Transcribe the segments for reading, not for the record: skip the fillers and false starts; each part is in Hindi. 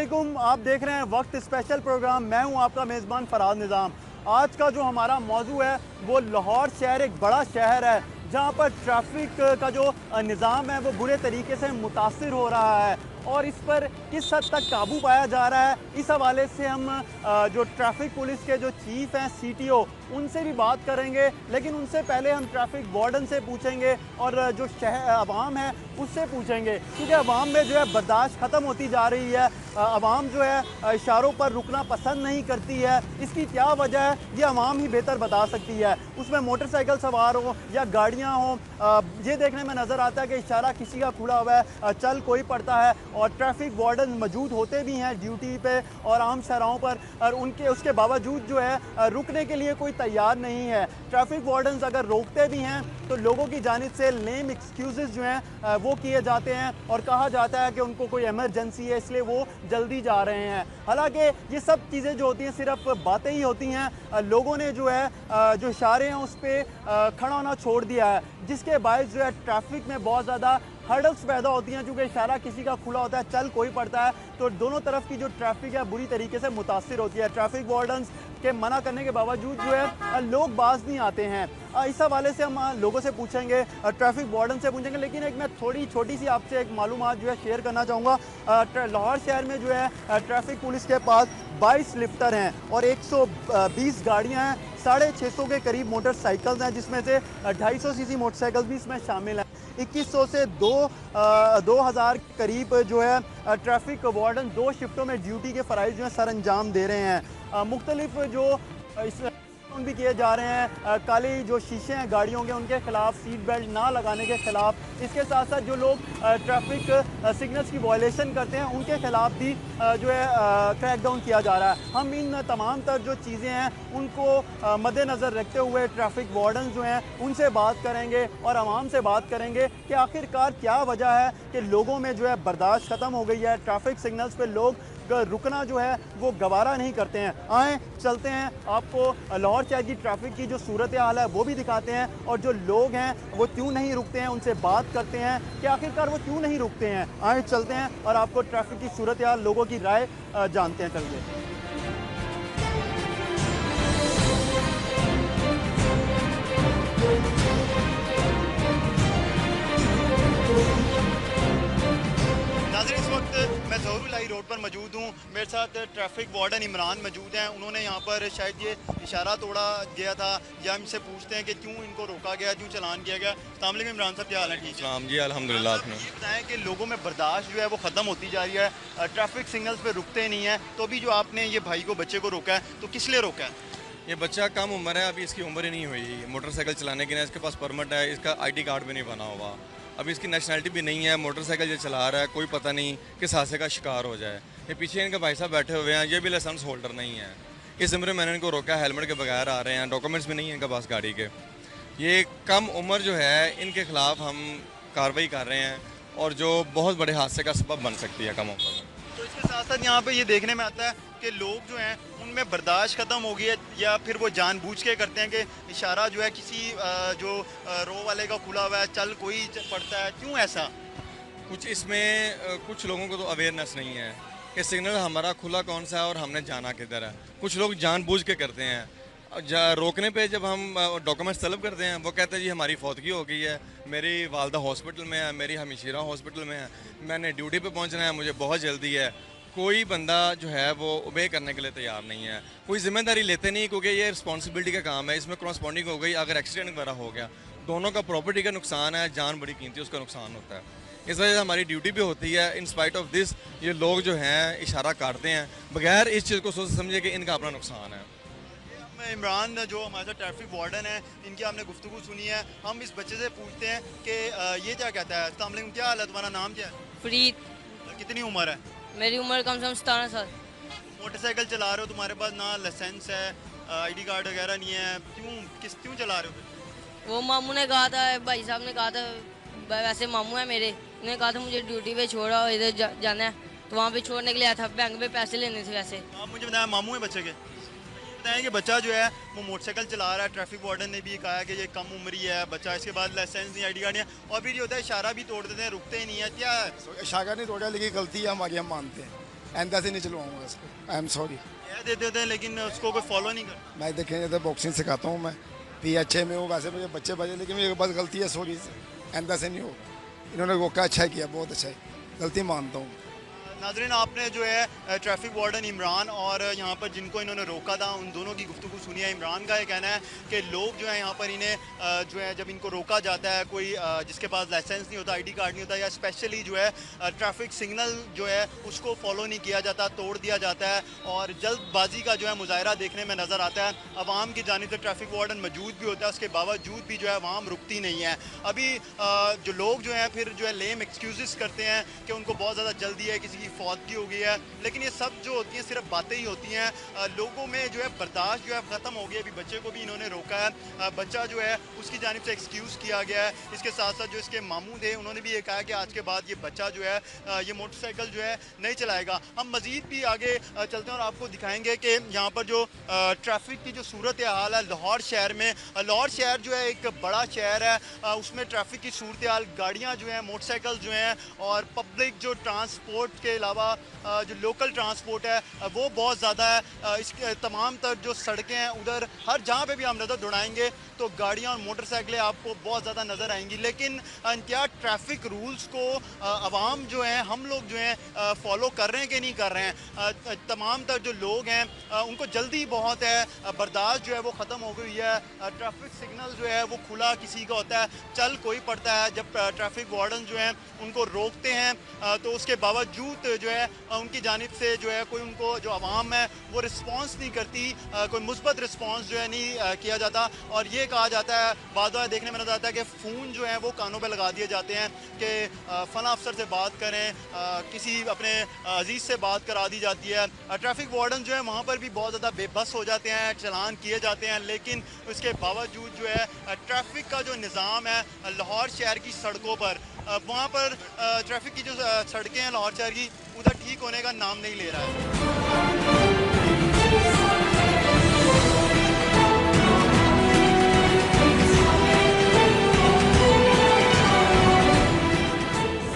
अस्सलामुअलैकुम। आप देख रहे हैं वक्त स्पेशल प्रोग्राम। मैं हूं आपका मेज़बान फराज निज़ाम। आज का जो हमारा मौजू है वो लाहौर शहर एक बड़ा शहर है जहां पर ट्रैफिक का जो निज़ाम है वो बुरे तरीके से मुतासिर हो रहा है और इस पर किस हद तक काबू पाया जा रहा है, इस हवाले से हम जो ट्रैफिक पुलिस के जो चीफ़ हैं CTO उनसे भी बात करेंगे। लेकिन उनसे पहले हम ट्रैफिक वार्डन से पूछेंगे और जो शहर आवाम है उससे पूछेंगे, क्योंकि आवाम में जो है बर्दाश्त ख़त्म होती जा रही है। आवाम जो है इशारों पर रुकना पसंद नहीं करती है। इसकी क्या वजह है ये आवाम ही बेहतर बता सकती है। उसमें मोटरसाइकिल सवार हो या गाड़ियाँ हों, ये देखने में नज़र आता है कि इशारा किसी का खुला हुआ है, चल कोई पड़ता है और ट्रैफिक वार्डन मौजूद होते भी हैं ड्यूटी पे और आम शहरों पर, और उसके बावजूद जो है रुकने के लिए कोई तैयार नहीं है। ट्रैफिक वार्डन्स अगर रोकते भी हैं तो लोगों की जानिब से लेम एक्सक्यूज़ जो हैं वो किए जाते हैं और कहा जाता है कि उनको कोई इमरजेंसी है इसलिए वो जल्दी जा रहे हैं। हालांकि ये सब चीज़ें जो होती हैं सिर्फ बातें ही होती हैं। लोगों ने जो है जो इशारे हैं उस पर खड़ा होना छोड़ दिया है, जिसके बायस जो है ट्रैफिक में बहुत ज़्यादा हर्डल्स पैदा होती हैं। क्योंकि इशारा किसी का खुला होता है, चल कोई पड़ता है, तो दोनों तरफ की जो ट्रैफिक है बुरी तरीके से मुतासिर होती है। ट्रैफिक वार्डन्स के मना करने के बावजूद जो है लोग बाज नहीं आते हैं। इस हवाले से हम लोगों से पूछेंगे, ट्रैफिक वार्डन से पूछेंगे। लेकिन एक मैं थोड़ी छोटी सी आपसे एक मालूमात जो है शेयर करना चाहूँगा। लाहौर शहर में जो है ट्रैफिक पुलिस के पास 22 लिफ्टर हैं और 120 गाड़ियाँ हैं, 650 के करीब मोटरसाइकिल्स हैं, जिसमें से 250 सीसी मोटरसाइकिल भी इसमें शामिल हैं। 2100 से 2000 के करीब जो है ट्रैफिक वार्डन 2 शिफ्टों में ड्यूटी के फ़राइज़ जो है सर अंजाम दे रहे हैं। मुख्तलिफ जो इस भी किए जा रहे हैं। काली जो शीशे हैं गाड़ियों के उनके खिलाफ, सीट बेल्ट ना लगाने के खिलाफ, इसके साथ साथ जो लोग ट्रैफिक सिग्नल्स की वायलेशन करते हैं उनके खिलाफ भी जो है क्रैकडाउन किया जा रहा है। हम इन तमाम तर जो चीज़ें हैं उनको मद्देनज़र रखते हुए ट्रैफिक वार्डन जो हैं उनसे बात करेंगे और आवाम से बात करेंगे कि आखिरकार क्या वजह है कि लोगों में जो है बर्दाश्त ख़त्म हो गई है। ट्रैफिक सिग्नल्स पर लोग रुकना जो है वो गवारा नहीं करते हैं। आएँ चलते हैं, आपको लाहौर शहर की ट्रैफिक की जो सूरत हाल है वो भी दिखाते हैं और जो लोग हैं वो क्यों नहीं रुकते हैं उनसे बात करते हैं कि आखिरकार वो क्यों नहीं रुकते हैं। आएँ चलते हैं और आपको ट्रैफिक की सूरत हाल, लोगों की राय जानते हैं। चलिए। नाज़रीन, इस वक्त मैं ज़हरुल्लाही रोड पर मौजूद हूँ। मेरे साथ ट्रैफिक वार्डन इमरान मौजूद हैं। उन्होंने यहाँ पर शायद ये इशारा तोड़ा गया था या हमसे पूछते हैं कि क्यों इनको रोका गया, क्यों चलान किया गया। अस्सलाम वालेकुम इमरान साहब, क्या हाल है? ठीक है जी, अल्हम्दुलिल्लाह। आपने ये बताएं कि लोगों में बर्दाश्त जो है वो ख़त्म होती जा रही है, ट्रैफिक सिग्नल्स पर रुकते नहीं है, तो भी जो आपने ये भाई को, बच्चे को रोका है, तो किस लिए रोका है? ये बच्चा कम उम्र है, अभी इसकी उम्र ही नहीं हुई मोटरसाइकिल चलाने की। ना इसके पास परमिट है, इसका ID कार्ड भी नहीं बना हुआ, अभी इसकी नेशनलिटी भी नहीं है। मोटरसाइकिल जो चला रहा है कोई पता नहीं किस हादसे का शिकार हो जाए। ये पीछे इनके भाई साहब बैठे हुए हैं, ये भी लाइसेंस होल्डर नहीं है। इस उम्र में मैंने इनको रोका, हेलमेट के बगैर आ रहे हैं, डॉक्यूमेंट्स भी नहीं है इनके पास गाड़ी के। ये कम उम्र जो है इनके ख़िलाफ़ हम कार्रवाई कर रहे हैं और जो बहुत बड़े हादसे का सबब बन सकती है कम उम्र में। तो इसके साथ साथ यहाँ पे ये देखने में आता है कि लोग जो हैं उनमें बर्दाश्त ख़त्म हो गई है, या फिर वो जानबूझ के करते हैं कि इशारा जो है किसी जो रो वाले का खुला हुआ है, चल कोई पड़ता है, क्यों ऐसा? कुछ इसमें कुछ लोगों को तो अवेयरनेस नहीं है कि सिग्नल हमारा खुला कौन सा है और हमने जाना किधर है। कुछ लोग जानबूझ के करते हैं। रोकने पे जब हम डॉक्यूमेंट्स तलब करते हैं वो कहते हैं जी हमारी फौतगी हो गई है, मेरी वालदा हॉस्पिटल में है, मेरी हमीशीरा हॉस्पिटल में है, मैंने ड्यूटी पे पहुंचना है, मुझे बहुत जल्दी है। कोई बंदा जो है वो ओबे करने के लिए तैयार नहीं है, कोई जिम्मेदारी लेते नहीं, क्योंकि ये रिस्पॉन्सिबिलिटी का काम है। इसमें क्रॉसपॉन्डिंग हो गई, अगर एक्सीडेंट वगैरह हो गया, दोनों का प्रॉपर्टी का नुकसान है, जान बड़ी कीमती उसका नुकसान होता है। इस वजह से हमारी ड्यूटी भी होती है। इन स्पाइट ऑफ दिस ये लोग जो हैं इशारा काटते हैं बगैर इस चीज़ को सोच समझे कि इनका अपना नुकसान है। इमरान जो हमारे साथ ट्रैफिक वार्डन है, इनकी आपने गुफ्तगू सुनी है। हम इस बच्चे से पूछते हैं कि ये क्या कहता है। अस्सलाम वालेकुम, क्या हाल है, तुम्हारा नाम क्या है? प्रीत। कितनी उम्र है? मेरी उम्र कम से कम 17 साल। मोटरसाइकिल चला रहे हो, तुम्हारे पास ना लाइसेंस है, ID कार्ड वगैरह नहीं है, क्यों चला रहे हो? वो मामू ने कहा था, भाई साहब ने कहा था, वैसे मामू है मेरे, उन्होंने कहा था मुझे ड्यूटी पे छोड़ा और इधर जाना है, तो वहाँ पे छोड़ने के लिए आया था, बैंक पे पैसे लेने थे। वैसे आप मुझे बताया मामू है बच्चे के, बताएं कि बच्चा जो है वो मोटरसाइकिल चला रहा है, ट्रैफिक वार्डन ने भी कहा है कि ये कम उम्र ही है बच्चा, इसके बाद लाइसेंस नहीं, ID कार्ड नहीं है, और फिर ये होता है इशारा भी तोड़ देते हैं, रुकते ही नहीं है। क्या इशारा नहीं तोड़ा, लेकिन गलती है हमारी, हम मानते हैं। आइंदा से नहीं चलवाऊँगा इसको, आई एम सॉरी। कह देते होते हैं लेकिन उसको कोई फॉलो नहीं करता। मैं देखें तो बॉक्सिंग सिखाता हूँ मैं, PHA में हूँ, वैसे मुझे बच्चे बजे, लेकिन मेरी बस गलती है, सॉरी, आइंदा से नहीं होगा। इन्होंने रोका, अच्छा किया, बहुत अच्छा है, गलती मानता हूँ। नाज़रीन, आपने जो है ट्रैफिक वार्डन इमरान और यहाँ पर जिनको इन्होंने रोका था उन दोनों की गुफ्तगू सुनी है। इमरान का ये कहना है कि लोग जो है यहाँ पर इन्हें जो है जब इनको रोका जाता है, कोई जिसके पास लाइसेंस नहीं होता, ID कार्ड नहीं होता, या स्पेशली जो है ट्रैफिक सिग्नल जो है उसको फॉलो नहीं किया जाता, तोड़ दिया जाता है और जल्दबाजी का जो है मुजाहरा देखने में नज़र आता है। अवाम की जानिब से ट्रैफिक वार्डन मौजूद भी होता है, उसके बावजूद भी जो है अवाम रुकती नहीं है। अभी जो लोग जो हैं फिर जो है लेम एक्सक्यूज़ करते हैं कि उनको बहुत ज़्यादा जल्दी है, किसी की फौतगी हो गई है, लेकिन ये सब जो होती हैं सिर्फ बातें ही होती हैं। लोगों में जो है बर्दाश्त जो है ख़त्म हो गई। अभी बच्चे को भी इन्होंने रोका है, बच्चा जो है उसकी जानिब से एक्सक्यूज़ किया गया है। इसके साथ साथ जो इसके मामू थे उन्होंने भी ये कहा कि आज के बाद ये बच्चा जो है ये मोटरसाइकिल जो है नहीं चलाएगा। हम मज़ीद भी आगे चलते हैं और आपको दिखाएंगे कि यहाँ पर जो ट्रैफिक की जो सूरत हाल है लाहौर शहर में। लाहौर शहर जो है एक बड़ा शहर है, उसमें ट्रैफिक की सूरत हाल, गाड़ियाँ जो हैं, मोटरसाइकिल जो हैं और पब्लिक जो ट्रांसपोर्ट के अलावा जो लोकल ट्रांसपोर्ट है वो बहुत ज़्यादा है। इसके तमाम तर जो सड़कें हैं उधर हर जहाँ पे भी हम नज़र दौड़ाएंगे तो गाड़ियाँ और मोटरसाइकिलें आपको बहुत ज़्यादा नज़र आएंगी। लेकिन क्या ट्रैफिक रूल्स को आवाम जो है, हम लोग जो हैं फॉलो कर रहे हैं कि नहीं कर रहे हैं? तमाम तर जो लोग हैं उनको जल्दी बहुत है, बर्दाश्त जो है वो ख़त्म हो गई है। ट्रैफिक सिग्नल जो है वो खुला किसी का होता है, चल कोई पड़ता है। जब ट्रैफिक वार्डन जो हैं उनको रोकते हैं तो उसके बावजूद जो है उनकी जानिब से जो है कोई उनको जो आवाम है वो रिस्पांस नहीं करती, कोई मुस्बत रिस्पांस जो है नहीं किया जाता। और ये कहा जाता है, बाद बार देखने में नजर आता है कि फ़ोन जो है वो कानों पे लगा दिए जाते हैं कि फ़लाँ अफसर से बात करें, किसी अपने अजीज़ से बात करा दी जाती है। ट्रैफिक वार्डन जो है वहाँ पर भी बहुत ज़्यादा बेबस हो जाते हैं, चलान किए जाते हैं, लेकिन उसके बावजूद जो है ट्रैफिक का जो निज़ाम है लाहौर शहर की सड़कों पर, वहाँ पर ट्रैफिक की जो सड़कें हैं लाहौर शहर की, उधर ठीक होने का नाम नहीं ले रहा है।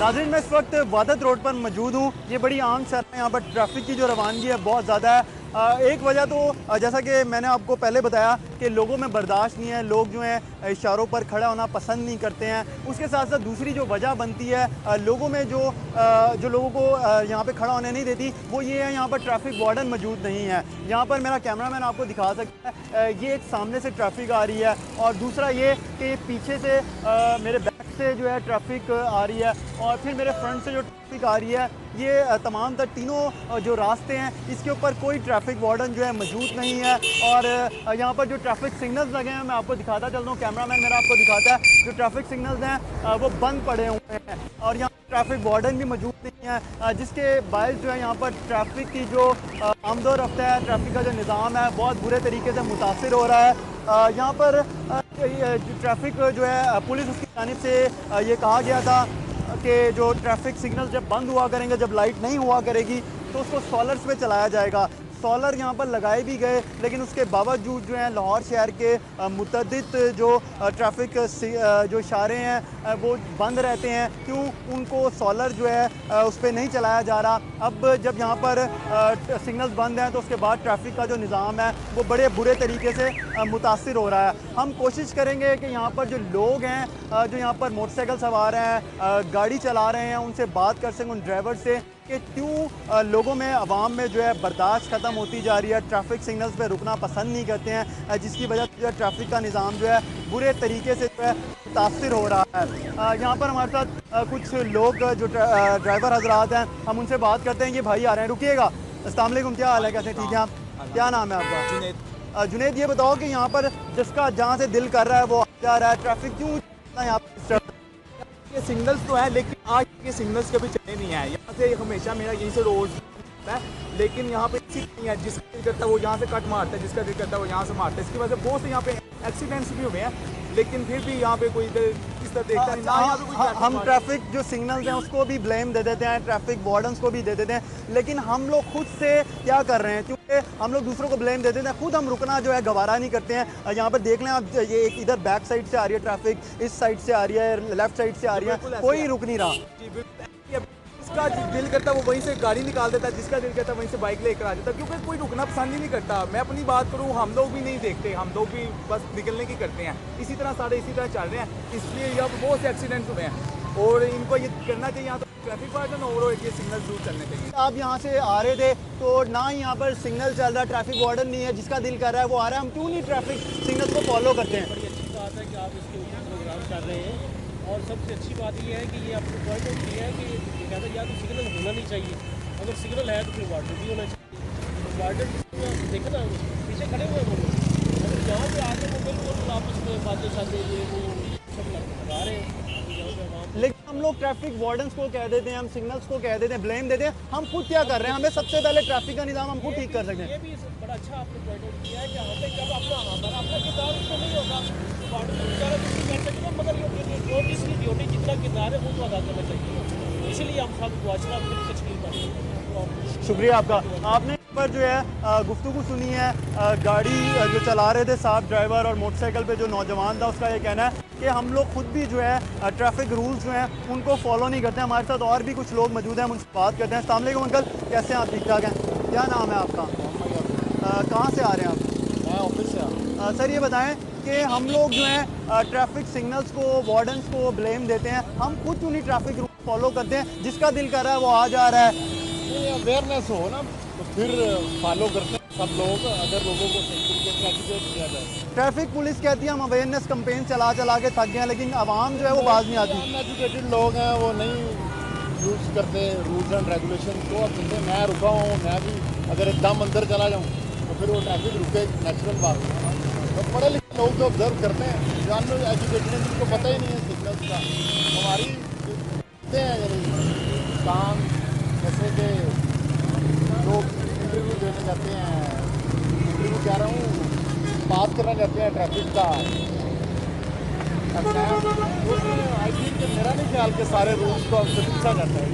नाज़रीन, मैं इस वक्त वादत रोड पर मौजूद हूँ। ये बड़ी आम सड़क है, यहाँ पर ट्रैफिक की जो रवानगी है बहुत ज़्यादा है। एक वजह तो जैसा कि मैंने आपको पहले बताया कि लोगों में बर्दाश्त नहीं है, लोग जो हैं इशारों पर खड़ा होना पसंद नहीं करते हैं। उसके साथ साथ दूसरी जो वजह बनती है लोगों में जो लोगों को यहाँ पे खड़ा होने नहीं देती, वो ये है यहाँ पर ट्रैफिक वार्डन मौजूद नहीं है। यहाँ पर मेरा कैमरामैन आपको दिखा सकता है, ये एक सामने से ट्रैफिक आ रही है और दूसरा ये कि पीछे से मेरे बैक से जो है ट्रैफिक आ रही है और फिर मेरे फ्रंट से जो ट्रैफिक आ रही है। ये तमाम तर तीनों जो रास्ते हैं इसके ऊपर कोई ट्रैफिक वार्डन जो है मौजूद नहीं है। और यहाँ पर जो ट्रैफिक सिग्नल्स लगे हैं, मैं आपको दिखाता चलता हूँ, कैमरामैन मेरा आपको दिखाता है, जो ट्रैफिक सिग्नल्स हैं वो बंद पड़े हुए हैं और यहाँ ट्रैफिक वार्डन भी मौजूद नहीं है, जिसके बायस जो है यहाँ पर ट्रैफिक की जो आमदो रफ्त है, ट्रैफिक का जो निज़ाम है बहुत बुरे तरीके से मुतासिर हो रहा है। यहाँ पर ट्रैफिक जो है पुलिस उसकी जानिब से ये कहा गया था कि जो ट्रैफिक सिग्नल जब बंद हुआ करेंगे, जब लाइट नहीं हुआ करेगी तो उसको सोलर्स पे चलाया जाएगा। सोलर यहाँ पर लगाए भी गए, लेकिन उसके बावजूद जो है लाहौर शहर के मुतअद्दिद जो ट्रैफिक जो इशारे हैं वो बंद रहते हैं। क्यों? उनको सोलर जो है उस पर नहीं चलाया जा रहा। अब जब यहाँ पर सिग्नल्स बंद हैं तो उसके बाद ट्रैफिक का जो निज़ाम है वो बड़े बुरे तरीके से मुतासिर हो रहा है। हम कोशिश करेंगे कि यहाँ पर जो लोग हैं जो यहाँ पर मोटरसाइकिल सवार हैं, गाड़ी चला रहे हैं, उनसे बात कर सकें, उन ड्राइवर से, कि क्यों लोगों में, आवाम में जो है बर्दाश्त ख़त्म होती जा रही है, ट्रैफिक सिग्नल्स पे रुकना पसंद नहीं करते हैं, जिसकी वजह से जो है ट्रैफिक का निज़ाम जो है बुरे तरीके से जो है मुतासिर हो रहा है। यहाँ पर हमारे साथ कुछ लोग जो ड्राइवर हजरात हैं, हम उनसे बात करते हैं। ये भाई आ रहे हैं, रुकिएगा। अस्सलाम वालेकुम, क्या हाल है, कैसे? ठीक है आप? क्या नाम है आपका? जुनैद। जुनैद, ये बताओ कि यहाँ पर जिसका जहाँ से दिल कर रहा है वो आ जा रहा है, ट्रैफिक क्यों यहाँ पर? ये सिग्नल्स तो है, लेकिन आज के सिग्नल्स कभी चले नहीं है। यहाँ से हमेशा मेरा यहीं से रोड है, लेकिन यहाँ पे इसी नहीं है। जिसका दिल करता है वो यहाँ से कट मारता है, जिसका दिल करता है वो यहाँ से मारता है। इसकी वजह से बहुत से यहाँ पे एक्सीडेंट्स भी हुए हैं, लेकिन फिर भी यहाँ पे कोई इस तरह देखता नहीं। यहाँ पे कोई हम ट्रैफिक जो सिग्नल्स हैं उसको भी ब्लेम दे देते हैं, ट्रैफिक वार्डन्स को भी दे देते हैं, लेकिन हम लोग खुद से क्या कर रहे हैं? क्योंकि हम लोग दूसरों को ब्लेम दे देते हैं, खुद हम रुकना जो है गवारा नहीं करते हैं। यहाँ पर देख लें आप, ये एक इधर बैक साइड से आ रही है ट्रैफिक, इस साइड से आ रही है, लेफ्ट साइड से आ रही है, कोई रुक नहीं रहा। जिसका दिल करता है वो वहीं से गाड़ी निकाल देता है, जिसका दिल करता है वहीं से बाइक लेकर आ जाता है, क्योंकि कोई रुकना पसंद ही नहीं करता। मैं अपनी बात करूँ, हम लोग भी नहीं देखते, हम लोग भी बस निकलने की करते हैं, इसी तरह सारे इसी तरह चल रहे हैं, इसलिए यहाँ पर बहुत से एक्सीडेंट्स हुए हैं और इनको ये करना चाहिए। यहाँ तो ट्रैफिक वार्डन और ये सिग्नल जरूर चलने चाहिए। आप यहाँ से आ रहे थे तो ना ही यहाँ पर सिग्नल चल रहा, ट्रैफिक वार्डन नहीं है, जिसका दिल कर रहा है वो आ रहा है, हम क्यों नहीं ट्रैफिक सिग्नल को फॉलो करते हैं? बड़ी अच्छी बात है कि आप इसके ऊपर प्रोग्राम कर रहे हैं और सबसे अच्छी बात ये है कि ये आपको पॉइंट आउट किया है कि कहता है या तो सिग्नल होना नहीं चाहिए, अगर सिग्नल है तो फिर वार्डन भी होना चाहिए। तो वार्डन देखो ना पीछे खड़े हुए हैं, अगर यहाँ पे आगे वो बिल्कुल आपस में बातें शातें ये वो सब लगा रहे हैं। लेकिन हम लोग ट्रैफिक वार्डन्स को कह देते हैं, हम सिग्नल्स को कह देते हैं, ब्लेम देते हैं। हम खुद क्या कर रहे हैं? हमें सबसे पहले ट्रैफिक का निज़ाम हम खुद ठीक कर सकते हैं। ये भी बड़ा अच्छा आपने पॉइंट आउट किया है कि हमें जब अपना किरदार उसको नहीं होगा वार्डन बेचारा कुछ नहीं कर सकते, मगर जो जिसकी ड्यूटी जितना किरदार है वो तो अदा करना चाहिए, इसीलिए हम सब मुआशरा अपनी तश्कील करते हैं। शुक्रिया आपका। आपने पर जो है गुफ्तगू सुनी है, गाड़ी जो चला रहे थे साहब ड्राइवर और मोटरसाइकिल पे जो नौजवान था, उसका ये कहना है कि हम लोग खुद भी जो है ट्रैफिक रूल्स जो हैं उनको फॉलो नहीं करते हैं। हमारे साथ और भी कुछ लोग मौजूद हैं, हम उनसे बात करते हैं। अस्सलाम वालेकुम अंकल, कैसे हैं आप? ठीक ठाक हैं? क्या नाम है आपका? कहाँ से आ रहे हैं आप? मैं ऑफिस से। सर ये बताएं कि हम लोग जो हैं ट्रैफिक सिग्नल्स को, वार्डन्स को ब्लेम देते हैं, हम खुद क्यों नहीं ट्रैफिक रूल फॉलो करते हैं? जिसका दिल कर रहा है वो आ जा रहा है। अवेयरनेस हो ना तो फिर फॉलो करते हैं सब लोग, अगर लोगों को सही तरीके से एजुकेट किया जाए। ट्रैफिक पुलिस कहती है हम अवेयरनेस कैंपेन चला चला के थक गए हैं, लेकिन आवाम जो है वो बाज नहीं आती। अनएजुकेटेड लोग हैं, वो नहीं यूज़ करते रूल्स एंड रेगुलेशन को। अब जैसे मैं रुका हूँ, मैं भी अगर एकदम अंदर चला जाऊँ तो फिर वो ट्रैफिक रुके, नेचुरल बात है। तो पढ़े लिखे लोग जो ऑब्जर्व करते हैं, जान लो एजुकेटेड हैं, जिनको पता ही नहीं है सिग्नल्स का। हमारी काम जैसे कि लोग इंटरव्यू देने जाते हैं, इंटरव्यू कह रहा हूँ, बात करना चाहते हैं ट्रैफिक का, आई थिंक मेरा नहीं ख्याल के सारे रूल्स को हमसे पूछा जाता है।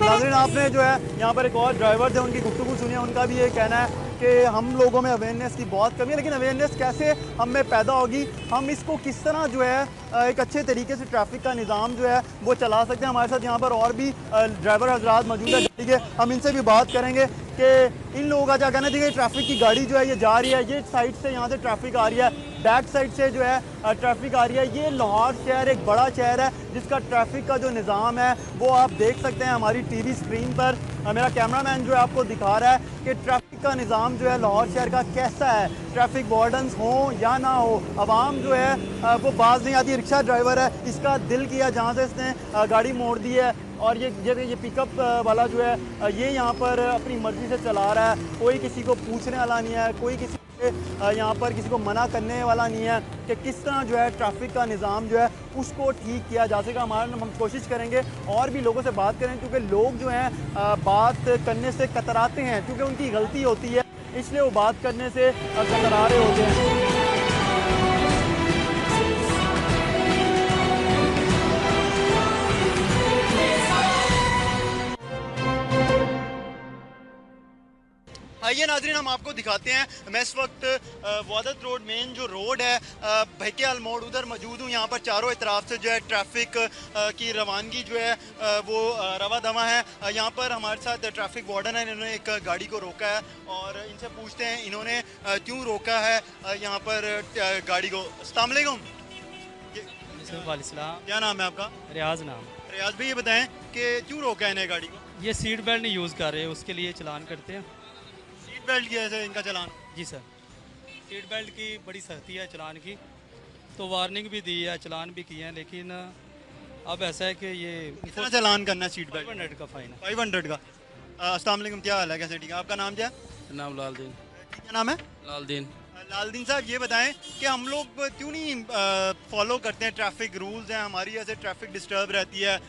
नाज़रीन, आपने जो है यहाँ पर एक और ड्राइवर थे, उनकी गुफ्तगू सुनी है, उनका भी ये कहना है कि हम लोगों में अवेयरनेस की बहुत कमी है। लेकिन अवेयरनेस कैसे हम में पैदा होगी? हम इसको किस तरह जो है एक अच्छे तरीके से ट्रैफिक का निज़ाम जो है वो चला सकते हैं? हमारे साथ यहाँ पर और भी ड्राइवर हजरात मौजूद है गाड़ी के, हम इनसे भी बात करेंगे कि इन लोगों का क्या कहना है। ट्रैफिक की गाड़ी जो है ये जा रही है, ये साइड से यहाँ से ट्रैफिक आ रही है, बैक साइड से जो है ट्रैफिक आ रही है। ये लाहौर शहर एक बड़ा शहर है जिसका ट्रैफिक का जो निज़ाम है वो आप देख सकते हैं हमारी टीवी स्क्रीन पर। मेरा कैमरामैन जो है आपको दिखा रहा है कि ट्रैफिक का निज़ाम जो है लाहौर शहर का कैसा है। ट्रैफिक वार्डन्स हों या ना हो, आवाम जो है वो बाज नहीं आती। रिक्शा ड्राइवर है, इसका दिल किया जहाँ से इसने गाड़ी मोड़ दी है, और ये पिकअप वाला जो है ये यहाँ पर अपनी मर्ज़ी से चला रहा है, कोई किसी को पूछने वाला नहीं है, कोई किसी यहाँ पर किसी को मना करने वाला नहीं है कि किस तरह जो है ट्रैफिक का निज़ाम जो है उसको ठीक किया जा सके। हम कोशिश करेंगे और भी लोगों से बात करें, क्योंकि लोग जो हैं बात करने से कतराते हैं, क्योंकि उनकी गलती होती है, इसलिए वो बात करने से कतरा रहे होते हैं। आइए नाज़रीन, हम आपको दिखाते हैं। मैं इस वक्त वादत रोड, मेन जो रोड है भैकेल मोड़, उधर मौजूद हूँ। यहाँ पर चारों तरफ से जो है ट्रैफिक की रवानगी जो है वो रवा दवा है। यहाँ पर हमारे साथ ट्रैफिक वार्डन है, इन्होंने एक गाड़ी को रोका है और इनसे पूछते हैं इन्होंने क्यों रोका है यहाँ पर गाड़ी को। अस्सलाम वालेकुम, क्या नाम है आपका? रियाज नाम। रियाज भाई, ये बताएं कि क्यों रोका है इन्हें गाड़ी को? ये सीट बेल्ट नहीं यूज़ कर रहे, उसके लिए चलान करते हैं। सीट बेल्ट की वजह से इनका चलान? जी सर, सीट बेल्ट की बड़ी सख्ती है चलान की, तो वार्निंग भी दी है, चलान भी किए हैं, लेकिन अब ऐसा है कि ये कितना चलान करना है सीट बेल्ट? 500 का फ़ाइन है। 500 का। अस्सलाम वालेकुम, क्या हाल है, कैसे? ठीक है, आपका नाम क्या है? नाम लालदीन। क्या नाम है? लालदीन। लालदीन साहब, ये बताएं कि हम लोग क्यों नहीं फॉलो करते हैं ट्रैफिक रूल्स हैं, हमारी वजह से ट्रैफिक डिस्टर्ब रहती है।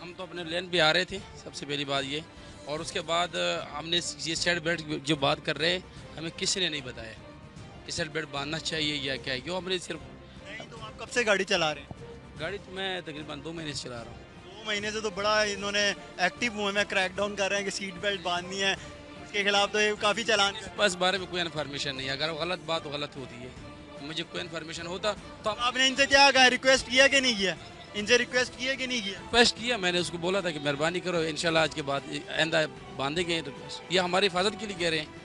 हम तो अपने लेन पे आ रहे थे, सबसे पहली बात ये, और उसके बाद हमने ये सीट बेल्ट जो बात कर रहे हैं, हमें किसी ने नहीं बताया कि सीट बेल्ट बांधना चाहिए या क्या है, क्यों हमने सिर्फ। नहीं तो आप कब से गाड़ी चला रहे हैं? गाड़ी तो मैं तकरीबन 2 महीने से चला रहा हूँ। 2 महीने से तो बड़ा इन्होंने एक्टिव मुँह में क्रैक डाउन कर रहे हैं कि सीट बेल्ट बांधनी है, उसके खिलाफ तो ये काफ़ी चलान। बस बारे में कोई इन्फॉर्मेशन नहीं है, अगर गलत बात तो गलत होती है, मुझे कोई इन्फॉर्मेशन होता तो आपने इनसे क्या कहा, रिक्वेस्ट किया कि नहीं किया? इनसे रिक्वेस्ट की है कि नहीं किया? रिक्वेस्ट किया मैंने, उसको बोला था कि मेहरबानी करो, इंशाल्लाह आज के बाद आइंदा बांधेंगे रिक्वेस्ट, ये हमारी हिफाजत के लिए कह रहे हैं।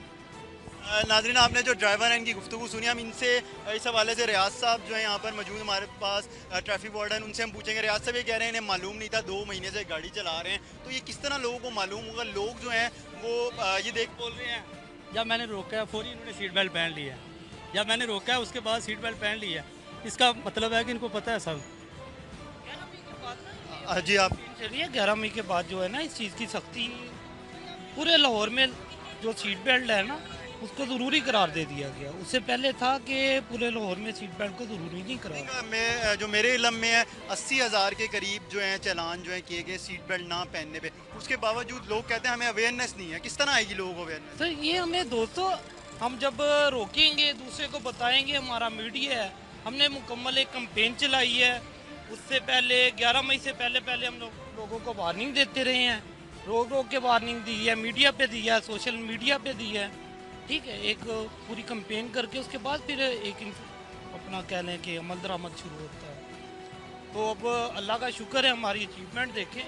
नाज़रीन, आपने जो ड्राइवर हैं इनकी गुफ्तगू सुनी। हम इनसे इस हवाले से रियाज साहब जो है यहाँ पर मौजूद हमारे पास, ट्रैफिक वार्डन, उनसे हम पूछेंगे। रियाज साहब ये कह रहे हैं इन्हें मालूम नहीं था, 2 महीने से गाड़ी चला रहे हैं, तो ये किस तरह लोगों को मालूम होगा? लोग जो हैं वो ये देख बोल रहे हैं। जब मैंने रोका है फौरी इन्होंने सीट बेल्ट पहन ली है, जब मैंने रोका है उसके बाद सीट बेल्ट पहन ली है, इसका मतलब है कि इनको पता है सब। जी आप चलिए 11 मई के बाद जो है ना इस चीज़ की सख्ती पूरे लाहौर में जो सीट बेल्ट है ना उसको ज़रूरी करार दे दिया गया। उससे पहले था कि पूरे लाहौर में सीट बेल्ट को ज़रूरी नहीं करार। मैं जो मेरे इलम में है 80,000 के करीब जो है चालान जो है किए गए सीट बेल्ट ना पहनने पे। उसके बावजूद लोग कहते हैं हमें अवेयरनेस नहीं है। किस तरह आएगी लोगों को अवेयरनेस? तो ये हमें दोस्तों, हम जब रोकेंगे दूसरे को बताएंगे, हमारा मीडिया है, हमने मुकम्मल एक कैंपेन चलाई है। उससे पहले 11 मई से पहले हम लोगों को वार्निंग देते रहे हैं, रोक के वार्निंग दी है, मीडिया पे दी है, सोशल मीडिया पे दी है, ठीक है। एक पूरी कैंपेन करके उसके बाद फिर एक अपना कह लें कि अमल दरामद शुरू होता है। तो अब अल्लाह का शुक्र है, हमारी अचीवमेंट देखें,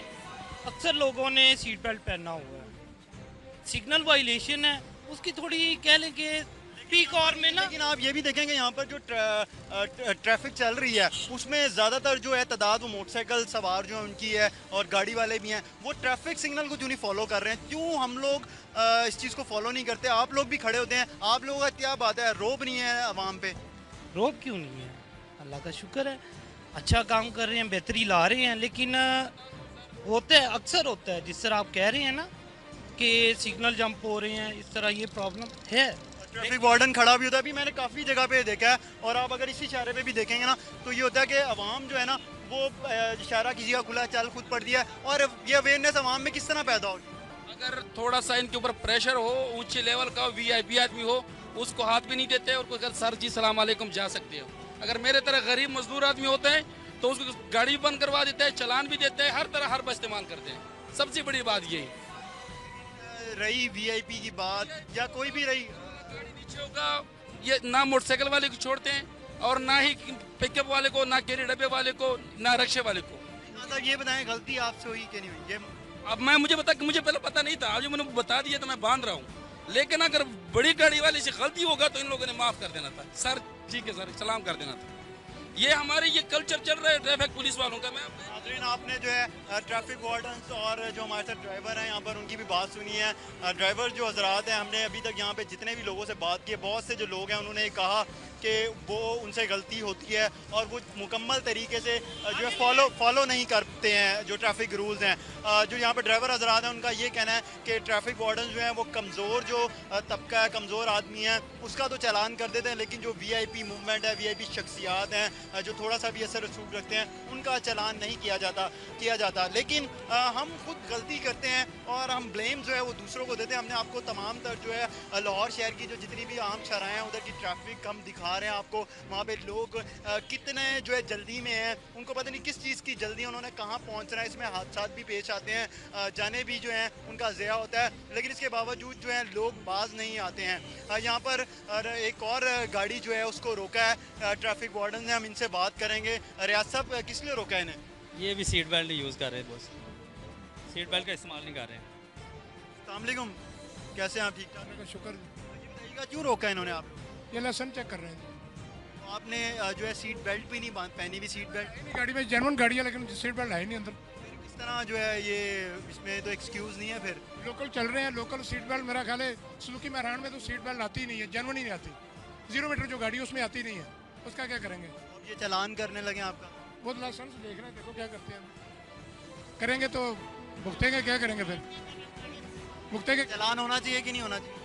अक्सर लोगों ने सीट बेल्ट पहना हुआ है। सिग्नल वायलेशन है उसकी थोड़ी कह लें कि पीक आवर में ना। लेकिन आप ये भी देखेंगे यहाँ पर जो ट्रैफिक चल रही है उसमें ज़्यादातर जो है तादाद वो मोटरसाइकिल सवार जो है उनकी है, और गाड़ी वाले भी हैं। वो ट्रैफिक सिग्नल को क्यों नहीं फॉलो कर रहे हैं? क्यों हम लोग इस चीज़ को फॉलो नहीं करते? आप लोग भी खड़े होते हैं, आप लोगों का क्या बात है, रोब नहीं है आवाम पे? रोब क्यों नहीं है? अल्लाह का शुक्र है, अच्छा काम कर रहे हैं, बेहतरी ला रहे हैं। लेकिन होता है, अक्सर होता है, जिस तरह आप कह रहे हैं ना कि सिग्नल जंप हो रहे हैं, इस तरह ये प्रॉब्लम है। ट्रैफिक वार्डन खड़ा भी होता है। अभी मैंने काफ़ी जगह पे देखा है, और आप अगर इसी इशारे पे भी देखेंगे ना तो ये होता है कि आवाम जो है ना वो इशारा किसी का खुला चल खुद पड़ दिया है। और ये अवेयरनेस आवाम में किस तरह पैदा होगी? अगर थोड़ा सा इनके ऊपर प्रेशर हो, ऊंचे लेवल का VIP आदमी हो, उसको हाथ भी नहीं देते और कोई अगर सर जी सलाम अलैकुम जा सकते हो। अगर मेरे तरह गरीब मजदूर आदमी होते हैं तो उसको गाड़ी बंद करवा देते हैं, चलान भी देते हैं, हर तरह हर बस इस्तेमाल करते हैं। सबसे बड़ी बात ये रही VIP की बात या कोई भी रही, नीचे होगा ये, ना मोटरसाइकिल वाले को छोड़ते हैं और ना ही पिकअप वाले को, ना केरी डब्बे वाले को, ना रक्शे वाले को। ये बताएं गलती आपसे हुई कि नहीं हुई? ये अब मुझे पहले पता नहीं था, आज मैंने बता दिया तो मैं बांध रहा हूँ। लेकिन अगर बड़ी गाड़ी वाले से गलती होगा तो इन लोगों ने माफ कर देना था, सर ठीक है सर सलाम कर देना था। ये हमारे ये कल्चर चल रहा है ट्रैफिक पुलिस वालों का। नाज़रीन, आपने जो है ट्रैफिक वार्डन्स और जो हमारे साथ ड्राइवर हैं यहाँ पर उनकी भी बात सुनी है। ड्राइवर जो हजरात हैं, हमने अभी तक यहाँ पे जितने भी लोगों से बात की है, बहुत से जो लोग हैं उन्होंने कहा कि वो उनसे गलती होती है और वो मुकम्मल तरीके से जो है फॉलो नहीं करते हैं जो ट्रैफिक रूल्स हैं। जो यहाँ पर ड्राइवर हजरात हैं उनका ये कहना है कि ट्रैफिक वार्डन जो हैं वो कमज़ोर जो तबका है, कमज़ोर आदमी है, उसका तो चालान कर देते हैं, लेकिन जो VIP मूवमेंट है, VIP शख्सियात हैं जो थोड़ा सा भी असर रसूख रखते हैं, उनका चालान नहीं किया जाता। लेकिन हम खुद गलती करते हैं और हम ब्लेम जो है वो दूसरों को देते हैं। हमने आपको तमाम तर जो है लाहौर शहर की जो जितनी भी आम शराएँ हैं उधर की ट्रैफिक हम दिखा रहे हैं आपको। वहाँ पे लोग कितने जो है जल्दी में हैं, उनको पता नहीं किस चीज़ की जल्दी, उन्होंने कहाँ पहुँचना है। इसमें हादसा भी पेश आते हैं, जाने भी जो हैं उनका ज़या होता है, लेकिन इसके बावजूद जो है लोग बाज नहीं आते हैं। यहाँ पर एक और गाड़ी जो है उसको रोका है ट्रैफिक वार्डन ने, हम इनसे बात करेंगे। रियाज साहब, किस लिए रोका है इन्हें? ये भी सीट बेल्ट यूज़ कर रहे हैं, बस सीट बेल्ट का इस्तेमाल नहीं कर रहे हैं। अस्सलाम वालेकुम, कैसे हैं आप? ठीक ठाक? का शुक्र। बताइएगा क्यों रोका है इन्होंने आप? ये लाइसेंस चेक कर रहे हैं। तो आपने जो है सीट बेल्ट भी नहीं पहनी हुई? सीट बेल्ट गाड़ी में जेन्युइन गाड़ी है लेकिन सीट बेल्ट है नहीं अंदर। किस तरह जो है ये, इसमें तो एक्सक्यूज़ नहीं है। फिर लोकल चल रहे हैं, लोकल सीट बेल्ट मेरा ख्याल है सुजुकी मैरान में तो सीट बेल्ट आती ही नहीं है, जेन्युइन ही नहीं आती। 0 मीटर जो गाड़ी है उसमें आती नहीं है, उसका क्या करेंगे? अब ये चालान करने लगे आपका? वो लाइसेंस देख रहे हैं, देखो क्या करते हैं। करेंगे तो भुगतेंगे, क्या करेंगे फिर? भुगतेंगे। चालान होना चाहिए कि नहीं होना चाहिए?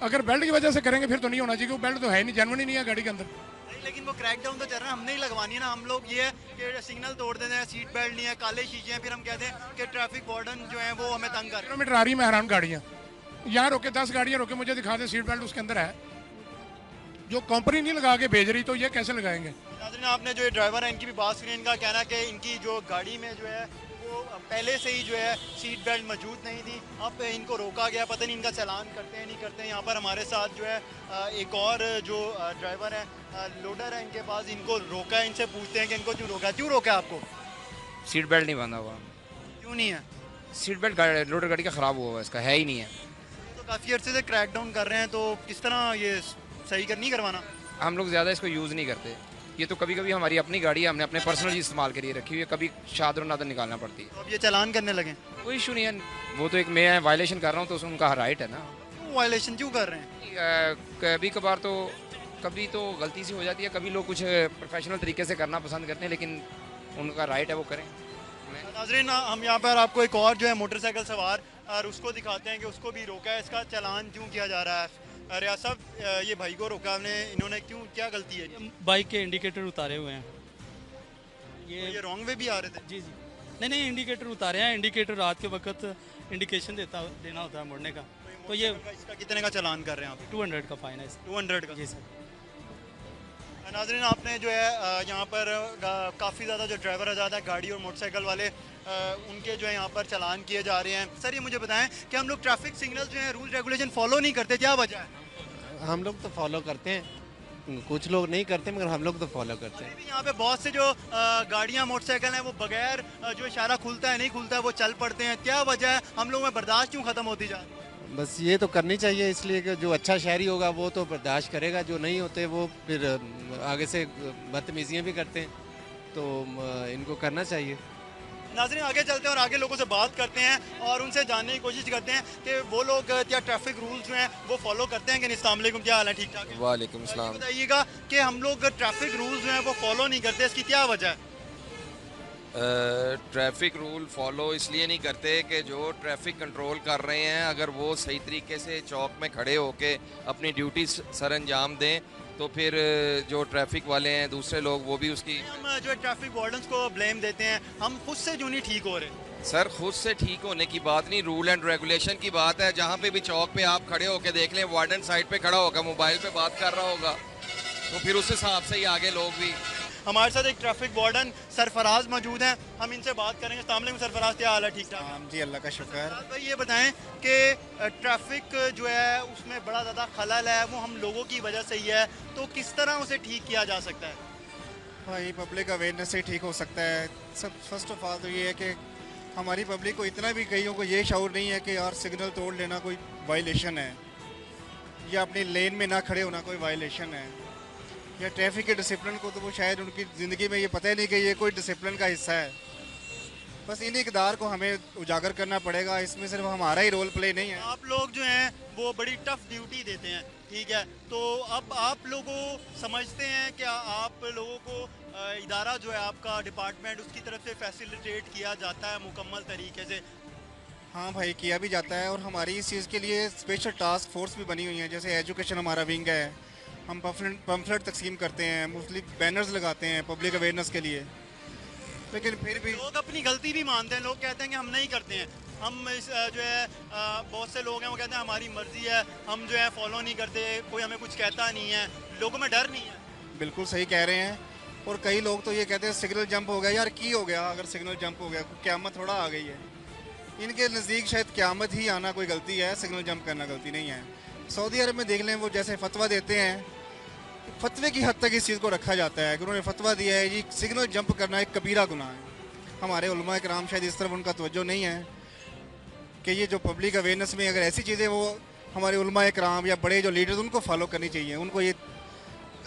अगर बेल्ट की वजह से करेंगे फिर तो नहीं होना चाहिए, क्योंकि बेल्ट तो है नहीं, जेन्युइन ही नहीं है गाड़ी के अंदर। नहीं, लेकिन वो क्रैक डाउन तो चल रहा है, हमने ही लगवानी है ना। हम लोग ये है कि सिग्नल तोड़ देते हैं, सीट बेल्ट नहीं है, काले शीशे हैं, फिर हम कहते हैं कि ट्रैफिक वार्डन जो है वो हमें तंग कर रहे हैं। किलोमीटर आ रही मेहरान गाड़ियाँ, यहाँ रोके 10 गाड़ियाँ रोके, मुझे दिखा दे सीट बेल्ट उसके अंदर है। जो कंपनी नहीं लगा के भेज रही तो ये कैसे लगाएंगे? नाज़रीन, आपने जो ड्राइवर है इनकी भी बात सुनी। इनका कहना है कि इनकी जो गाड़ी में जो है वो पहले से ही जो है सीट बेल्ट मौजूद नहीं थी, अब इनको रोका गया, पता नहीं इनका चालान करते हैं नहीं करते हैं। यहाँ पर हमारे साथ जो है एक और जो ड्राइवर है, लोडर है, इनके पास, इनको रोका है, इनसे पूछते हैं कि इनको क्यों रोका है आपको? सीट बेल्ट नहीं बांधा हुआ। क्यों नहीं है? सीट बेल्ट लोडर गाड़ी का ख़राब हुआ है, इसका है ही नहीं है। तो काफ़ी अर्से से क्रैक डाउन कर रहे हैं, तो किस तरह ये सही नहीं करवाना? हम लोग ज़्यादा इसको यूज़ नहीं करते। ये तो कभी कभी हमारी अपनी गाड़ी है, हमने अपने पर्सनल इस्तेमाल के लिए रखी हुई है, कभी शादर नादर निकालना पड़ती है। तो अब ये चालान करने लगे? कोई इशू नहीं है, वो तो एक मैं वायलेशन कर रहा हूँ तो उसमें उनका राइट है ना। वायलेशन क्यों कर रहे हैं? कभी कभार तो गलती से हो जाती है, कभी लोग कुछ प्रोफेशनल तरीके से करना पसंद करते हैं, लेकिन उनका राइट है, वो करें। नाज़रीन, हम यहाँ पर आपको एक और जो है मोटरसाइकिल सवार और उसको दिखाते हैं कि उसको भी रोका है, इसका चालान क्यों किया जा रहा है। रियाज साहब, ये भाई को रोका हमने, इन्होंने क्यों, क्या गलती है? बाइक के इंडिकेटर उतारे हुए हैं। ये रॉन्ग वे भी आ रहे थे? जी जी, नहीं इंडिकेटर उतारे हैं। इंडिकेटर रात के वक्त इंडिकेशन देना होता है मुड़ने का। तो ये इसका कितने का चालान कर रहे हैं आप? 200 का फाइन है। 200 का? जी सर। नाज़रीन, आपने जो है यहाँ पर काफ़ी ज़्यादा जो ड्राइवर आज़ाद है, गाड़ी और मोटरसाइकिल वाले, उनके जो है यहाँ पर चालान किए जा रहे हैं। सर, ये मुझे बताएं कि हम लोग ट्रैफिक सिग्नल्स जो है, रूल रेगुलेशन फॉलो नहीं करते, क्या वजह है? हम लोग तो फॉलो करते हैं, कुछ लोग नहीं करते, मगर हम लोग तो फॉलो करते हैं। यहाँ पे बहुत से जो गाड़ियाँ मोटरसाइकिल हैं, वो बगैर जो इशारा खुलता है नहीं खुलता है वो चल पड़ते हैं, क्या वजह है? हम लोग में बर्दाश्त क्यों ख़त्म होती जा रही है? बस ये तो करनी चाहिए, इसलिए कि जो अच्छा शहरी होगा वो तो बर्दाश्त करेगा, जो नहीं होते वो फिर आगे से बदतमीजियाँ भी करते हैं, तो इनको करना चाहिए। नाज़रीन, आगे चलते हैं और आगे लोगों से बात करते हैं और उनसे जानने की कोशिश करते हैं कि वो लोग क्या ट्रैफिक रूल्स जो हैं वो फॉलो करते हैं कि नहीं। अस्सलाम वालेकुम, क्या हाल है? ठीक ठाक है? वालेकुम सलाम। बताइएगा कि हम लोग ट्रैफिक रूल्स जो हैं वो फॉलो नहीं करते, इसकी क्या वजह है? ट्रैफिक रूल फॉलो इसलिए नहीं करते कि जो ट्रैफिक कंट्रोल कर रहे हैं, अगर वो सही तरीके से चौक में खड़े होके अपनी ड्यूटी सर अंजाम दें, तो फिर जो ट्रैफिक वाले हैं दूसरे लोग, वो भी उसकी, हम जो ट्रैफिक वार्डन्स को ब्लेम देते हैं, हम खुद से जो नहीं ठीक हो रहे। सर, खुद से ठीक होने की बात नहीं, रूल एंड रेगुलेशन की बात है। जहाँ पे भी चौक पे आप खड़े होके देख लें, वार्डन साइड पे खड़ा होगा, मोबाइल पे बात कर रहा होगा, तो फिर उस हिसाब से ही आगे लोग भी। हमारे साथ एक ट्रैफिक वार्डन सरफराज मौजूद हैं, हम इनसे बात करेंगे। अस्सलाम वालेकुम सरफराज, क्या हाल है? ठीक ठाक? जी, अल्लाह का शुक्र है। भाई, ये बताएं कि ट्रैफिक जो है उसमें बड़ा ज़्यादा खलल है, वो हम लोगों की वजह से ही है, तो किस तरह उसे ठीक किया जा सकता है? भाई, पब्लिक अवेयरनेस से ठीक हो सकता है। सब फर्स्ट ऑफ ऑल तो ये है कि हमारी पब्लिक को इतना भी, कईयों को ये शऊर नहीं है कि यार सिग्नल तोड़ लेना कोई वायलेशन है, या अपनी लेन में ना खड़े होना कोई वायलेशन है, या ट्रैफिक के डिसिप्लिन को तो वो शायद उनकी ज़िंदगी में ये पता ही नहीं कि ये कोई डिसिप्लिन का हिस्सा है। बस इन इक़दार को हमें उजागर करना पड़ेगा, इसमें सिर्फ हमारा ही रोल प्ले नहीं है। आप लोग जो हैं वो बड़ी टफ ड्यूटी देते हैं, ठीक है, तो अब आप लोगों समझते हैं कि आप लोगों को इदारा जो है आपका डिपार्टमेंट, उसकी तरफ से फैसिलिटेट किया जाता है मुकम्मल तरीके से? हाँ भाई, किया भी जाता है, और हमारी इस चीज़ के लिए स्पेशल टास्क फोर्स भी बनी हुई है। जैसे एजुकेशन हमारा विंग है, हम पम्फलेट तकसीम करते हैं, मुस्लिम बैनर्स लगाते हैं पब्लिक अवेयरनेस के लिए, लेकिन फिर भी लोग अपनी गलती भी मानते हैं। लोग कहते हैं कि हम नहीं करते हैं, हम इस जो है बहुत से लोग हैं वो कहते हैं हमारी मर्जी है, हम जो है फॉलो नहीं करते, कोई हमें कुछ कहता नहीं है, लोगों में डर नहीं है। बिल्कुल सही कह रहे हैं। और कई लोग तो ये कहते हैं सिग्नल जंप हो गया। यार, की हो गया? अगर सिग्नल जंप हो गया, क़यामत थोड़ा आ गई है? इनके नज़दीक शायद क़यामत ही आना कोई गलती है, सिग्नल जंप करना गलती नहीं है। सऊदी अरब में देख लें, वो जैसे फतवा देते हैं, फतवे की हद तक इस चीज़ को रखा जाता है कि उन्होंने फतवा दिया है जी सिग्नल जंप करना एक कबीरा गुनाह है। हमारे उलमा कराम शायद इस तरफ उनका तवज्जो नहीं है कि ये जो पब्लिक अवेयरनेस में अगर ऐसी चीज़ें, वो हमारे उलमा कराम या बड़े जो लीडर्स, उनको फॉलो करनी चाहिए, उनको ये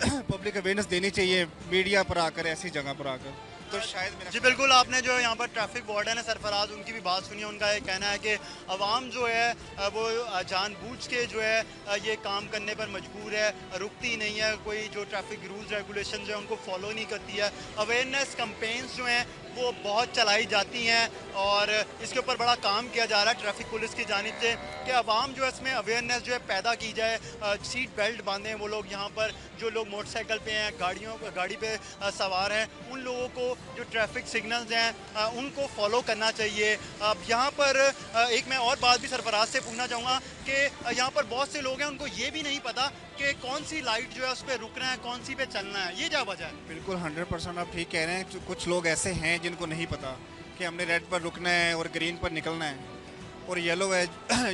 पब्लिक अवेयरनेस देनी चाहिए मीडिया पर आकर, ऐसी जगह पर आकर, तो शायद जी बिल्कुल। आपने जो यहाँ पर ट्रैफिक वार्डन है सरफराज, उनकी भी बात सुनी। उनका ये कहना है कि अवाम जो है वो जानबूझ के जो है ये काम करने पर मजबूर है, रुकती नहीं है, कोई जो ट्रैफिक रूल्स रेगुलेशन जो है उनको फॉलो नहीं करती है। अवेयरनेस कैंपेन्स जो हैं वो बहुत चलाई जाती हैं और इसके ऊपर बड़ा काम किया जा रहा है ट्रैफिक पुलिस की जानिब से कि अवाम जो है इसमें अवेयरनेस जो है पैदा की जाए, सीट बेल्ट बांधें वो लोग यहाँ पर, जो लोग मोटरसाइकिल पे हैं, गाड़ी पे सवार हैं, उन लोगों को जो ट्रैफिक सिग्नल्स हैं उनको फॉलो करना चाहिए। अब यहाँ पर एक मैं और बात भी सरफराज से पूछना चाहूँगा कि यहाँ पर बहुत से लोग हैं, उनको ये भी नहीं पता कि कौन सी लाइट जो है उस पर रुकना है, कौन सी पे चलना है, ये क्या वजह है? बिल्कुल 100% आप ठीक कह रहे हैं। कुछ लोग ऐसे हैं जिनको नहीं पता कि हमने रेड पर रुकना है और ग्रीन पर निकलना है, और येलो है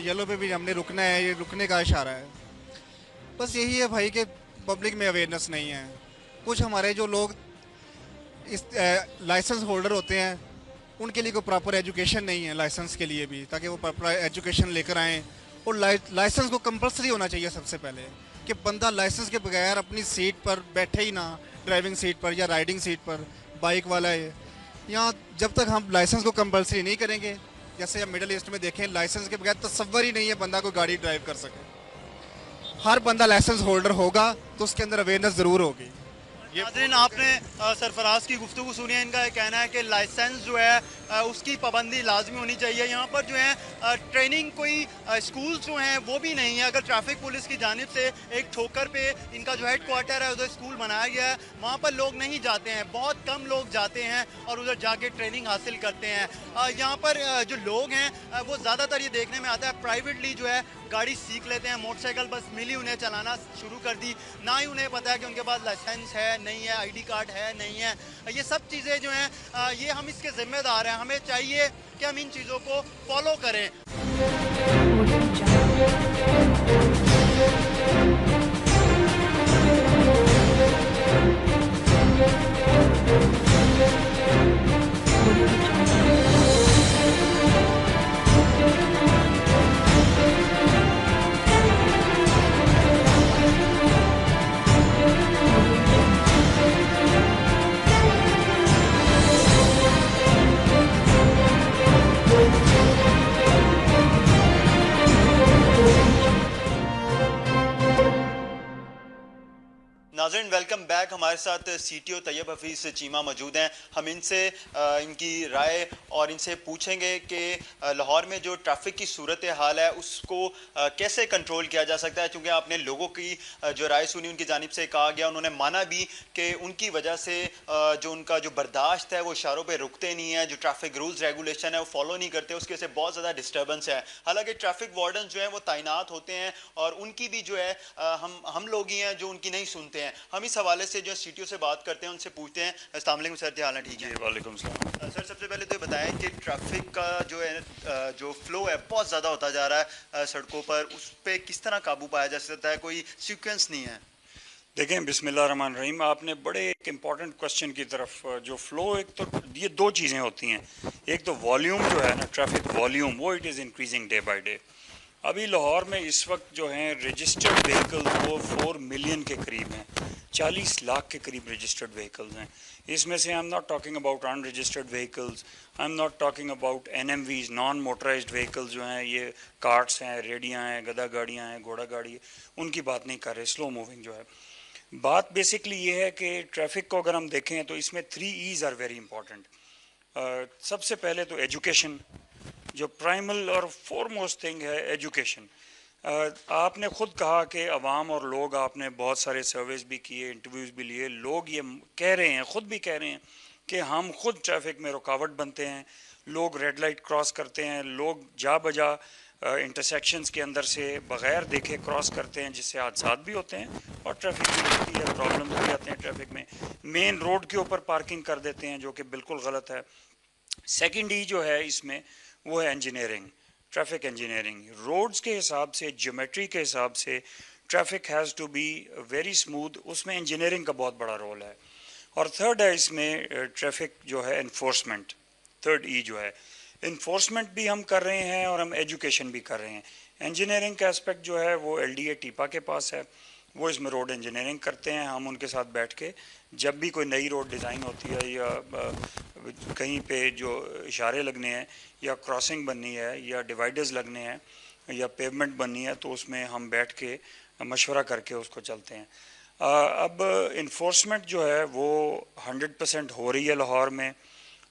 येलो पे भी हमने रुकना है, ये रुकने का इशारा है। बस यही है भाई कि पब्लिक में अवेयरनेस नहीं है। कुछ हमारे जो लोग इस लाइसेंस होल्डर होते हैं उनके लिए कोई प्रॉपर एजुकेशन नहीं है लाइसेंस के लिए भी, ताकि वो प्रॉपर एजुकेशन लेकर आएँ। और लाइसेंस को कंपलसरी होना चाहिए सबसे पहले, कि बंदा लाइसेंस के बगैर अपनी सीट पर बैठे ही ना, ड्राइविंग सीट पर या राइडिंग सीट पर, बाइक वाला है। यहाँ जब तक हम लाइसेंस को कंपलसरी नहीं करेंगे, जैसे हम मिडल ईस्ट में देखें, लाइसेंस के बगैर तसव्वुर ही नहीं है बंदा कोई गाड़ी ड्राइव कर सके। हर बंदा लाइसेंस होल्डर होगा तो उसके अंदर अवेयरनेस ज़रूर होगी। नाज़रीन, आपने सरफराज की गुफ्तगू सुनी है। इनका कहना है कि लाइसेंस जो है उसकी पाबंदी लाजमी होनी चाहिए। यहाँ पर जो है ट्रेनिंग कोई स्कूल जो हैं वो भी नहीं है। अगर ट्रैफिक पुलिस की जानिब से एक ठोकर पे इनका जो हेड क्वार्टर है उधर स्कूल बनाया गया है, वहाँ पर लोग नहीं जाते हैं, बहुत कम लोग जाते हैं और उधर जाके ट्रेनिंग हासिल करते हैं। यहाँ पर जो लोग हैं वो ज़्यादातर ये देखने में आता है प्राइवेटली जो है गाड़ी सीख लेते हैं, मोटरसाइकिल बस मिली उन्हें चलाना शुरू कर दी, ना ही उन्हें पता है कि उनके पास लाइसेंस है नहीं है, आईडी कार्ड है नहीं है। ये सब चीज़ें जो हैं ये हम इसके ज़िम्मेदार हैं। हमें चाहिए कि हम इन चीज़ों को फॉलो करें। नाज़रीन, वेलकम बैक। हमारे साथ CTO तैयब हफीज़ चीमा मौजूद हैं। हम इनसे इनकी राय और इनसे पूछेंगे कि लाहौर में जो ट्रैफिक की सूरत हाल है उसको कैसे कंट्रोल किया जा सकता है। क्योंकि आपने लोगों की जो राय सुनी, उनकी जानिब से कहा गया, उन्होंने माना भी कि उनकी वजह से जो उनका जो बर्दाश्त है वो इशारों पर रुकते नहीं है, जो ट्रैफिक रूल्स रेगुलेशन है वो फॉलो नहीं करते, उसकी वजह से बहुत ज़्यादा डिस्टर्बेंस है। हालाँकि ट्रैफिक वार्डन जो है वो तैनात होते हैं और उनकी भी जो है हम लोग ही हैं जो उनकी नहीं सुनते हैं। हम इस हवाले से जो CTO से बात करते हैं, उनसे पूछते हैं। अस्सलाम वालेकुम सर, हाल है? ठीक है, वालेकुम सलाम। सर, सबसे पहले तो बताएं कि ट्रैफिक का जो है जो फ्लो है बहुत ज़्यादा होता जा रहा है सड़कों पर, उस पर किस तरह काबू पाया जा सकता है? कोई सीक्वेंस नहीं है। देखें, बिस्मिल्लाहिर्रहमानिर्रहीम, आपने बड़े एक इम्पॉर्टेंट क्वेश्चन की तरफ जो फ्लो, एक तो ये दो चीज़ें होती हैं। एक तो वॉल्यूम जो है ना, ट्रैफिक वॉल्यूम, वो it is increasing day by day. अभी लाहौर में इस वक्त जो हैं रजिस्टर्ड व्हीकल्स वो 4 मिलियन के करीब हैं, 40 लाख के करीब रजिस्टर्ड व्हीकल्स हैं। इसमें से I am not talking about unregistered vehicles, I am not talking about NMVs, non motorised vehicles जो हैं, ये कार्ट्स हैं, रेडियाँ हैं, गधा गाड़ियाँ हैं, घोड़ा गाड़ी है, उनकी बात नहीं कर रहे। स्लो मूविंग जो है, बात बेसिकली ये है कि ट्रैफिक को अगर हम देखें तो इसमें 3 E's आर वेरी इंपॉर्टेंट। सबसे पहले तो एजुकेशन, जो प्राइमल और फॉरमोस्ट थिंग है एजुकेशन। आपने ख़ुद कहा कि अवाम और लोग, आपने बहुत सारे सर्वेस भी किए, इंटरव्यूज़ भी लिए, लोग ये कह रहे हैं, ख़ुद भी कह रहे हैं कि हम खुद ट्रैफिक में रुकावट बनते हैं, लोग रेड लाइट क्रॉस करते हैं, लोग जा बजा इंटरसेक्शंस के अंदर से बग़ैर देखे क्रॉस करते हैं, जिससे हादसात भी होते हैं और ट्रैफिक भी होती है, प्रॉब्लम भी आते हैं ट्रैफिक में। मेन रोड के ऊपर पार्किंग कर देते हैं, जो कि बिल्कुल गलत है। सेकेंड ई जो है इसमें वो है इंजीनियरिंग, ट्रैफिक इंजीनियरिंग। रोड्स के हिसाब से, ज्योमेट्री के हिसाब से traffic has to be very smooth, उसमें इंजीनियरिंग का बहुत बड़ा रोल है। और थर्ड है इसमें ट्रैफिक जो है इन्फोर्समेंट, थर्ड ई जो है इन्फोर्समेंट भी हम कर रहे हैं और हम एजुकेशन भी कर रहे हैं। इंजीनियरिंग का एस्पेक्ट जो है वो LDA टीपा के पास है, वो इसमें रोड इंजीनियरिंग करते हैं। हम उनके साथ बैठ के जब भी कोई नई रोड डिज़ाइन होती है या कहीं पे जो इशारे लगने हैं या क्रॉसिंग बननी है या डिवाइडर्स लगने हैं या पेवमेंट बननी है, तो उसमें हम बैठ के मशवरा करके उसको चलते हैं। अब इन्फोर्समेंट जो है वो 100% हो रही है लाहौर में।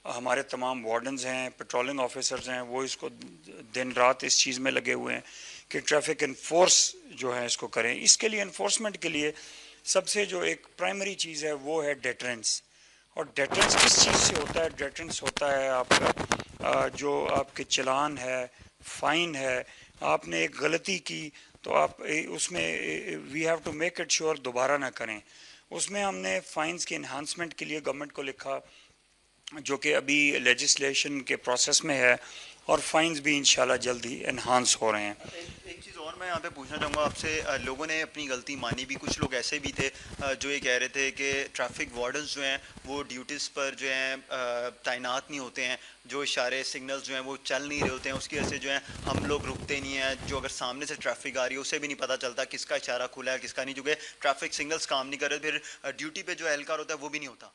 हमारे तमाम वार्डन्स हैं, पेट्रोलिंग ऑफिसर्स हैं, वो इसको दिन रात इस चीज़ में लगे हुए हैं कि ट्रैफिक इन्फोर्स जो है इसको करें। इसके लिए इन्फोर्समेंट के लिए सबसे जो एक प्राइमरी चीज़ है वो है डेटरेंस। और डेटरेंस किस चीज़ से होता है? डेटरेंस होता है आपका जो आपके चलान है, फ़ाइन है, आपने एक गलती की तो आप उसमें we have to make it sure दोबारा ना करें। उसमें हमने फ़ाइन्स के इन्हांसमेंट के लिए गवर्नमेंट को लिखा जो कि अभी लेजिस्लेशन के प्रोसेस में है, और फाइन्स भी इंशाल्लाह जल्दी इन्हांस हो रहे हैं। एक चीज़ और मैं यहाँ पे पूछना चाहूँगा आपसे, लोगों ने अपनी गलती मानी भी, कुछ लोग ऐसे भी थे जो ये कह रहे थे कि ट्रैफिक वार्डन्स जो हैं वो ड्यूटीज़ पर जो हैं तैनात नहीं होते हैं, जो इशारे सिग्नल्स जो हैं वो चल नहीं रहे होते हैं, उसकी वजह से जो है हम लोग रुकते नहीं हैं, जो अगर सामने से ट्रैफिक आ रही है उसे भी नहीं पता चलता किसका इशारा खुला है किसका नहीं, जो कि ट्रैफिक सिग्नल्स काम नहीं कर रहे, फिर ड्यूटी पर जो एहलकार होता है वो भी नहीं होता।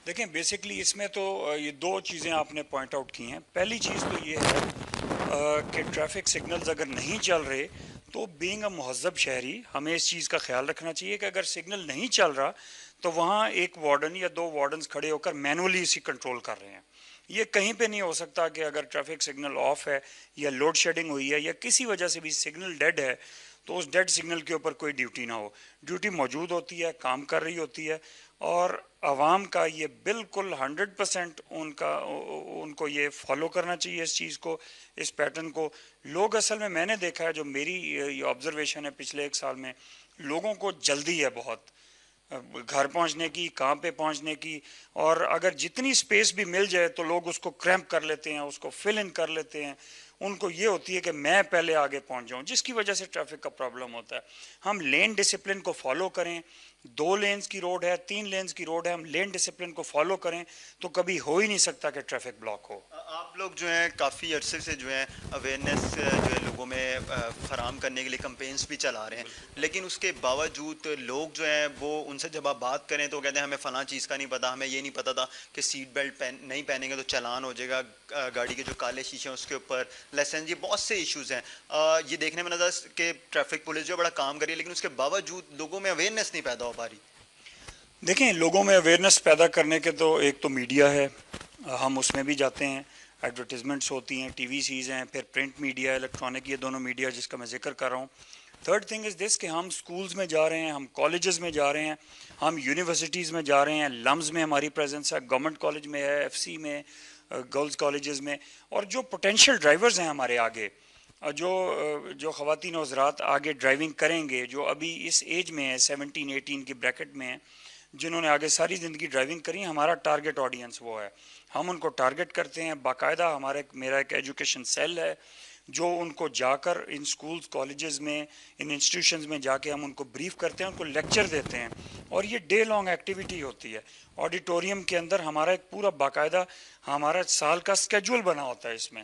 देखें, बेसिकली इसमें तो ये दो चीज़ें आपने पॉइंट आउट की हैं। पहली चीज़ तो ये है कि ट्रैफिक सिग्नल्स अगर नहीं चल रहे तो बीइंग अ महज़ब शहरी हमें इस चीज़ का ख्याल रखना चाहिए कि अगर सिग्नल नहीं चल रहा तो वहाँ एक वार्डन या दो वार्डन्स खड़े होकर मैनुअली इसी कंट्रोल कर रहे हैं। ये कहीं पे नहीं हो सकता कि अगर ट्रैफिक सिग्नल ऑफ है या लोड शेडिंग हुई है या किसी वजह से भी सिग्नल डेड है तो उस डेड सिग्नल के ऊपर कोई ड्यूटी ना हो। ड्यूटी मौजूद होती है, काम कर रही होती है, और आवाम का ये बिल्कुल 100% उनको ये फॉलो करना चाहिए इस चीज़ को, इस पैटर्न को। लोग असल में मैंने देखा है, जो मेरी ये ऑब्जर्वेशन है पिछले 1 साल में, लोगों को जल्दी है बहुत घर पहुंचने की, काम पे पहुंचने की, और अगर जितनी स्पेस भी मिल जाए तो लोग उसको क्रैम्प कर लेते हैं, उसको फिल इन कर लेते हैं। उनको ये होती है कि मैं पहले आगे पहुंच जाऊं, जिसकी वजह से ट्रैफिक का प्रॉब्लम होता है। हम लेन डिसिप्लिन को फॉलो करें, 2 लेन्स की रोड है, 3 लेन्स की रोड है, हम लेन डिसिप्लिन को फॉलो करें तो कभी हो ही नहीं सकता कि ट्रैफिक ब्लॉक हो। आप लोग जो हैं काफ़ी अरसे से जो है अवेयरनेस जो है लोगों में फराम करने के लिए कैंपेन्स भी चला रहे हैं, लेकिन उसके बावजूद लोग जो हैं वो उनसे जब आप बात करें तो कहते हैं हमें फ़लाँ चीज़ का नहीं पता, हमें ये नहीं पता था कि सीट बेल्ट नहीं पहनेंगे तो चालान हो जाएगा, गाड़ी के जो काले शीशे हैं उसके ऊपर लाइसेंस, ये बहुत से इश्यूज़ हैं। ये देखने में नजर कि ट्रैफिक पुलिस जो बड़ा काम कर रही है, लेकिन उसके बावजूद लोगों में अवेयरनेस नहीं पैदा हो पा रही। देखें, लोगों में अवेयरनेस पैदा करने के तो एक तो मीडिया है, हम उसमें भी जाते हैं, एडवर्टीजमेंट्स होती हैं, TVCs हैं, फिर प्रिंट मीडिया, इलेक्ट्रॉनिक, ये दोनों मीडिया जिसका मैं जिक्र कर रहा हूँ। थर्ड थिंग इज़ दिस कि हम स्कूल्स में जा रहे हैं, हम कॉलेजेस में जा रहे हैं, हम यूनिवर्सिटीज़ में जा रहे हैं, लम्स में हमारी प्रेजेंस है, गवर्नमेंट कॉलेज में है, FC में, गर्ल्स कॉलेजेस में, और जो पोटेंशियल ड्राइवर्स हैं हमारे आगे, जो ख़वातीन और हज़रात आगे ड्राइविंग करेंगे, जो अभी इस एज में है 17-18 की ब्रैकेट में है, जिन्होंने आगे सारी ज़िंदगी ड्राइविंग करी, हमारा टारगेट ऑडियंस वो है। हम उनको टारगेट करते हैं, बाकायदा मेरा एक एजुकेशन सेल है जो उनको जाकर इन स्कूल्स कॉलेजेस में, इन इंस्टीट्यूशंस में जाके हम उनको ब्रीफ करते हैं, उनको लेक्चर देते हैं, और ये डे लॉन्ग एक्टिविटी होती है। ऑडिटोरियम के अंदर हमारा एक पूरा बाकायदा हमारा साल का स्केड्यूल बना होता है। इसमें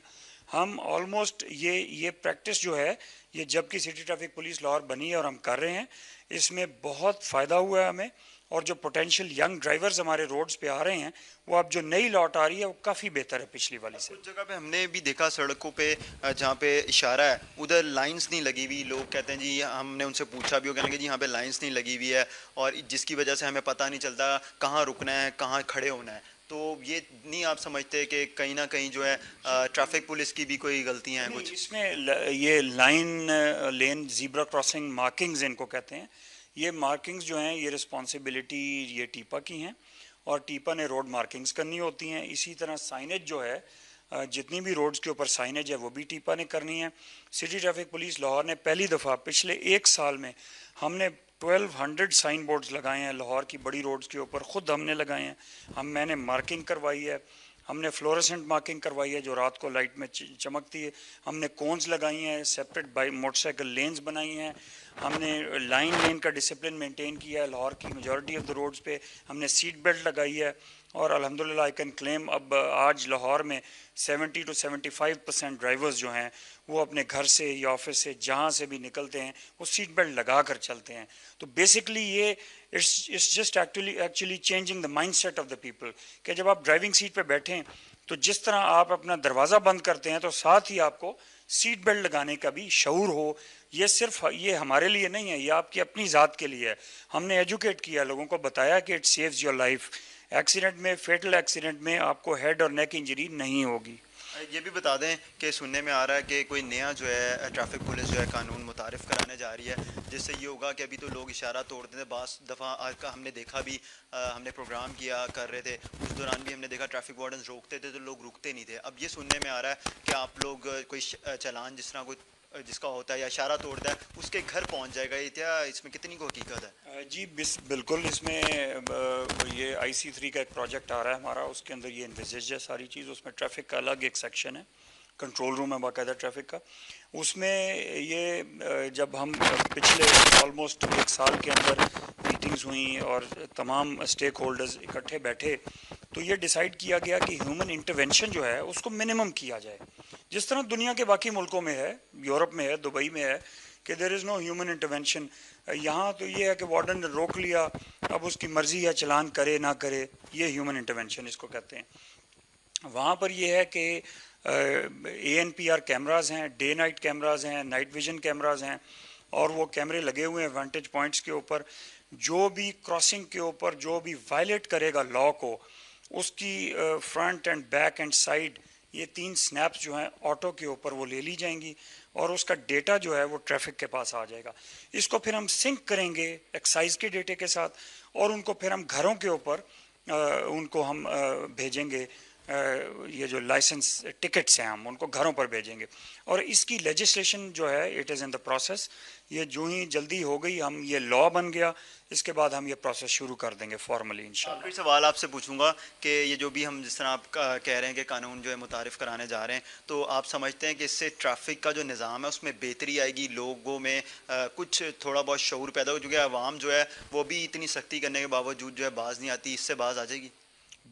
हम ऑलमोस्ट ये प्रैक्टिस जो है, ये जब की सिटी ट्रैफिक पुलिस लाहौर बनी है और हम कर रहे हैं, इसमें बहुत फ़ायदा हुआ है हमें, और जो पोटेंशियल यंग ड्राइवर्स हमारे रोड्स पे आ रहे हैं, वो अब जो नई लॉट आ रही है वो काफ़ी बेहतर है पिछली वाली से। कुछ जगह पे हमने भी देखा सड़कों पे जहाँ पे इशारा है उधर लाइंस नहीं लगी हुई, लोग कहते हैं जी, हमने उनसे पूछा भी, वो कहने लगे जी यहाँ पे लाइंस नहीं लगी हुई है, और जिसकी वजह से हमें पता नहीं चलता कहाँ रुकना है, कहाँ खड़े होना है। तो ये नहीं आप समझते कि कहीं ना कहीं जो है ट्रैफिक पुलिस की भी कोई गलतियाँ हैं? कुछ इसमें ये लेन ज़ीब्रा क्रॉसिंग मार्किंग्स इनको कहते हैं, ये मार्किंग्स जो हैं ये रिस्पॉन्सिबिलिटी ये टीपा की हैं, और टीपा ने रोड मार्किंग्स करनी होती हैं। इसी तरह साइनेज जो है, जितनी भी रोड्स के ऊपर साइनेज है वो भी टीपा ने करनी है। सिटी ट्रैफिक पुलिस लाहौर ने पहली दफ़ा पिछले 1 साल में हमने 1200 साइन बोर्ड्स लगाए हैं लाहौर की बड़ी रोड्स के ऊपर, ख़ुद हमने लगाए हैं। मैंने मार्किंग करवाई है, हमने फ्लोरेसेंट मार्किंग करवाई है जो रात को लाइट में चमकती है, हमने कोन्स लगाई हैं, सेपरेट बाई मोटरसाइकिल लेन्स बनाई हैं, हमने लेन का डिसिप्लिन मेंटेन किया है। लाहौर की मेजॉरिटी ऑफ द रोड्स पे हमने सीट बेल्ट लगाई है, और अल्हम्दुलिल्लाह आई कैन क्लेम अब आज लाहौर में 70 to 75% ड्राइवर्स जो हैं वो अपने घर से या ऑफिस से जहाँ से भी निकलते हैं वो सीट बेल्ट लगा कर चलते हैं। तो बेसिकली ये it's just actually changing the mindset of the people, कि जब आप ड्राइविंग सीट पे बैठें तो जिस तरह आप अपना दरवाज़ा बंद करते हैं तो साथ ही आपको सीट बेल्ट लगाने का भी शऊर हो। ये सिर्फ ये हमारे लिए नहीं है, ये आपकी अपनी ज़ात के लिए है। हमने एजुकेट किया, लोगों को बताया कि it saves your life. Accident में, फेटल एक्सीडेंट में आपको हेड और नेक इंजरी नहीं होगी। ये भी बता दें कि सुनने में आ रहा है कि कोई नया जो है ट्रैफिक पुलिस जो है कानून मुतारिफ कराने जा रही है, जिससे ये होगा कि अभी तो लोग इशारा तोड़ते थे, बास दफ़ा आज का हमने देखा भी, हमने प्रोग्राम किया कर रहे थे, उस दौरान भी हमने देखा ट्रैफिक वार्डन रोकते थे तो लोग रुकते नहीं थे। अब ये सुनने में आ रहा है कि आप लोग कोई चालान जिस तरह कोई जिसका होता है या इशारा तोड़ता है उसके घर पहुंच जाएगा, ये क्या इसमें कितनी को हकीकत है? जी बिल्कुल, इसमें ये IC3 का एक प्रोजेक्ट आ रहा है हमारा, उसके अंदर ये इन्विजिज है सारी चीज़। उसमें ट्रैफिक का अलग एक सेक्शन है, कंट्रोल रूम है बाकायदा ट्रैफिक का। उसमें ये जब हम पिछले ऑलमोस्ट 1 साल के अंदर मीटिंग्स हुई और तमाम स्टेक होल्डर्स इकट्ठे बैठे, तो ये डिसाइड किया गया कि ह्यूमन इंटरवेंशन जो है उसको मिनिमम किया जाए, जिस तरह दुनिया के बाकी मुल्कों में है, यूरोप में है, दुबई में है कि there is no human intervention. यहाँ तो ये है कि वार्डन ने रोक लिया, अब उसकी मर्ज़ी है चलान करे ना करे, ये ह्यूमन इंटरवेंशन इसको कहते हैं। वहाँ पर ये है कि ANPR कैमराज हैं, डे नाइट कैमराज हैं, नाइट विजन कैमराज हैं, और वो कैमरे लगे हुए हैं वांटेज पॉइंट्स के ऊपर। जो भी क्रॉसिंग के ऊपर जो भी वायलेट करेगा लॉ को, उसकी front end back and side ये 3 स्नैप्स जो हैं ऑटो के ऊपर वो ले ली जाएंगी और उसका डेटा जो है वो ट्रैफिक के पास आ जाएगा। इसको फिर हम सिंक करेंगे एक्साइज के डेटे के साथ और उनको फिर हम घरों के ऊपर उनको हम भेजेंगे। ये जो लाइसेंस टिकट्स हैं हम उनको घरों पर भेजेंगे और इसकी लेजिस्लेशन जो है it is in the process. ये जो ही जल्दी हो गई, हम ये लॉ बन गया, इसके बाद हम ये प्रोसेस शुरू कर देंगे फॉर्मली इंशाल्लाह। आखिरी सवाल आपसे पूछूंगा कि ये जो भी हम जिस तरह आप कह रहे हैं कि कानून जो है मुतारिफ कराने जा रहे हैं, तो आप समझते हैं कि इससे ट्रैफिक का जो निज़ाम है उसमें बेहतरी आएगी, लोगों में कुछ थोड़ा बहुत शऊर पैदा हो, क्योंकि आवाम जो है वो भी इतनी सख्ती करने के बावजूद जो है बाज नहीं आती, इससे बाज आ जाएगी?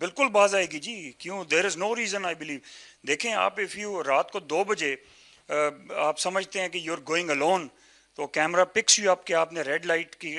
बिल्कुल बाज आएगी जी, क्यों? There is no reason I believe. देखें आप, इफ़ यू रात को 2 बजे आप समझते हैं कि यू आर गोइंग अलोन, तो कैमरा पिक्स यू अप कि आपने रेड लाइट की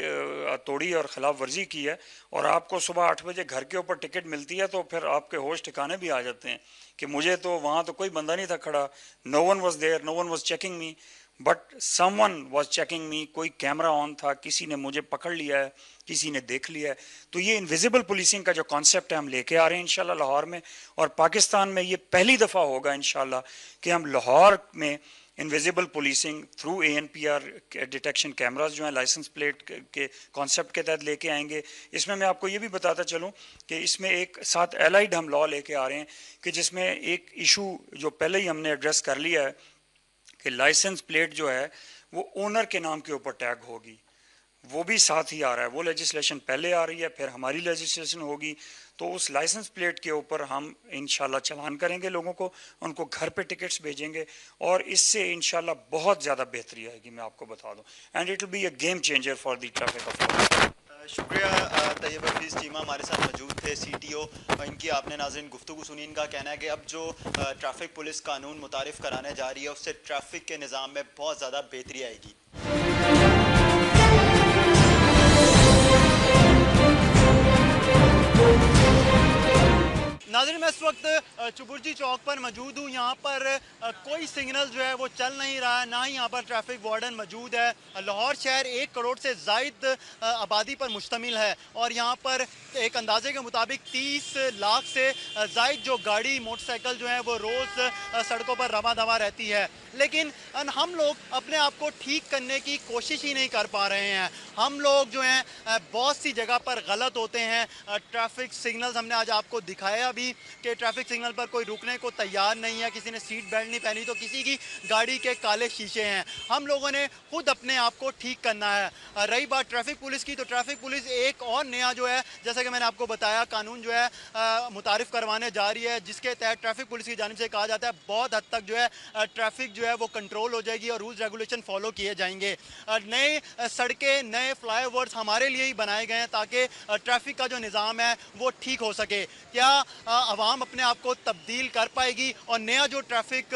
तोड़ी और ख़िलाफ़ वर्जी की है, और आपको सुबह 8 बजे घर के ऊपर टिकट मिलती है, तो फिर आपके होश ठिकाने भी आ जाते हैं कि मुझे तो वहाँ तो कोई बंदा नहीं था खड़ा, no one was there, no one was checking me, but someone was checking me. कोई कैमरा ऑन था, किसी ने मुझे पकड़ लिया है, किसी ने देख लिया है। तो ये इनविजिबल पुलिसिंग का जो कॉन्सेप्ट है हम लेके आ रहे हैं इंशाल्लाह लाहौर में, और पाकिस्तान में ये पहली दफ़ा होगा इंशाल्लाह कि हम लाहौर में invisible policing through ANPR detection cameras जो हैं लाइसेंस प्लेट के कॉन्सेप्ट के तहत लेके आएंगे। इसमें मैं आपको ये भी बताता चलूँ कि इसमें एक साथ एलाइड हम लॉ लेके आ रहे हैं कि जिसमें एक इशू जो पहले ही हमने एड्रेस कर लिया है कि लाइसेंस प्लेट जो है वो ओनर के नाम के ऊपर टैग होगी, वो भी साथ ही आ रहा है। वो लेजिस्लेशन पहले आ रही है, फिर हमारी लेजिस्लेशन होगी, तो उस लाइसेंस प्लेट के ऊपर हम इंशाल्लाह चालान करेंगे लोगों को, उनको घर पे टिकट्स भेजेंगे, और इससे इंशाल्लाह बहुत ज़्यादा बेहतरी आएगी, मैं आपको बता दूं, and it will be a game changer for the traffic of. शुक्रिया। तैयब हफीज़ चीमा हमारे साथ मौजूद थे, CTO। इनकी आपने नाज़रीन गुफ्तगू सुनी। इनका कहना है कि अब जो ट्रैफिक पुलिस कानून मुतारिफ कराने जा रही है उससे ट्रैफिक के निज़ाम में बहुत ज़्यादा बेहतरी आएगी। नाज़रीन, मैं इस वक्त चुबुर्जी चौक पर मौजूद हूँ। यहाँ पर कोई सिग्नल जो है वो चल नहीं रहा है, ना ही यहाँ पर ट्रैफिक वार्डन मौजूद है। लाहौर शहर 1 करोड़ से ज़ायद आबादी पर मुश्तमिल है और यहाँ पर एक अंदाजे के मुताबिक 30 लाख से ज़ायद जो गाड़ी मोटरसाइकिल जो है वो रोज़ सड़कों पर रवा दवा रहती है, लेकिन हम लोग अपने आप को ठीक करने की कोशिश ही नहीं कर पा रहे हैं। हम लोग जो हैं बहुत सी जगह पर गलत होते हैं। ट्रैफिक सिग्नल्स हमने आज आपको दिखाया भी कि ट्रैफिक सिग्नल पर कोई रुकने को तैयार नहीं है, किसी ने सीट बेल्ट नहीं पहनी तो किसी की गाड़ी के काले शीशे हैं। हम लोगों ने खुद अपने आप को ठीक करना है। रही बात ट्रैफिक पुलिस की, तो ट्रैफिक पुलिस एक और नया जो है, जैसा कि मैंने आपको बताया, कानून जो है मुतारिफ करवाने जा रही है, जिसके तहत ट्रैफिक पुलिस की जानिब से कहा जाता है बहुत हद तक जो है ट्रैफिक जो है वो कंट्रोल हो जाएगी और रूल्स रेगुलेशन फॉलो किए जाएंगे। नए सड़कें, नए फ्लाईओवर्स हमारे लिए ही बनाए गए हैं ताकि ट्रैफिक का जो निज़ाम है वो ठीक हो सके। क्या आवाम अपने आप को तब्दील कर पाएगी और नया जो ट्रैफिक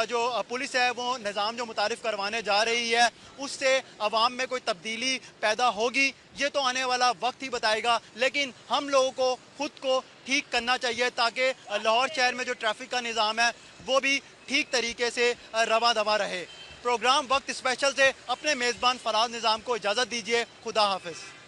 जो पुलिस है वो निज़ाम जो मुतारिफ करवाने जा रही है उससे आवाम में कोई तब्दीली पैदा होगी? ये तो आने वाला वक्त ही बताएगा, लेकिन हम लोगों को खुद को ठीक करना चाहिए ताकि लाहौर शहर में जो ट्रैफिक का निज़ाम है वो भी ठीक तरीके से रवा दवा रहे। प्रोग्राम वक्त स्पेशल से अपने मेज़बान फराज निज़ाम को इजाज़त दीजिए। खुदा हाफिज़।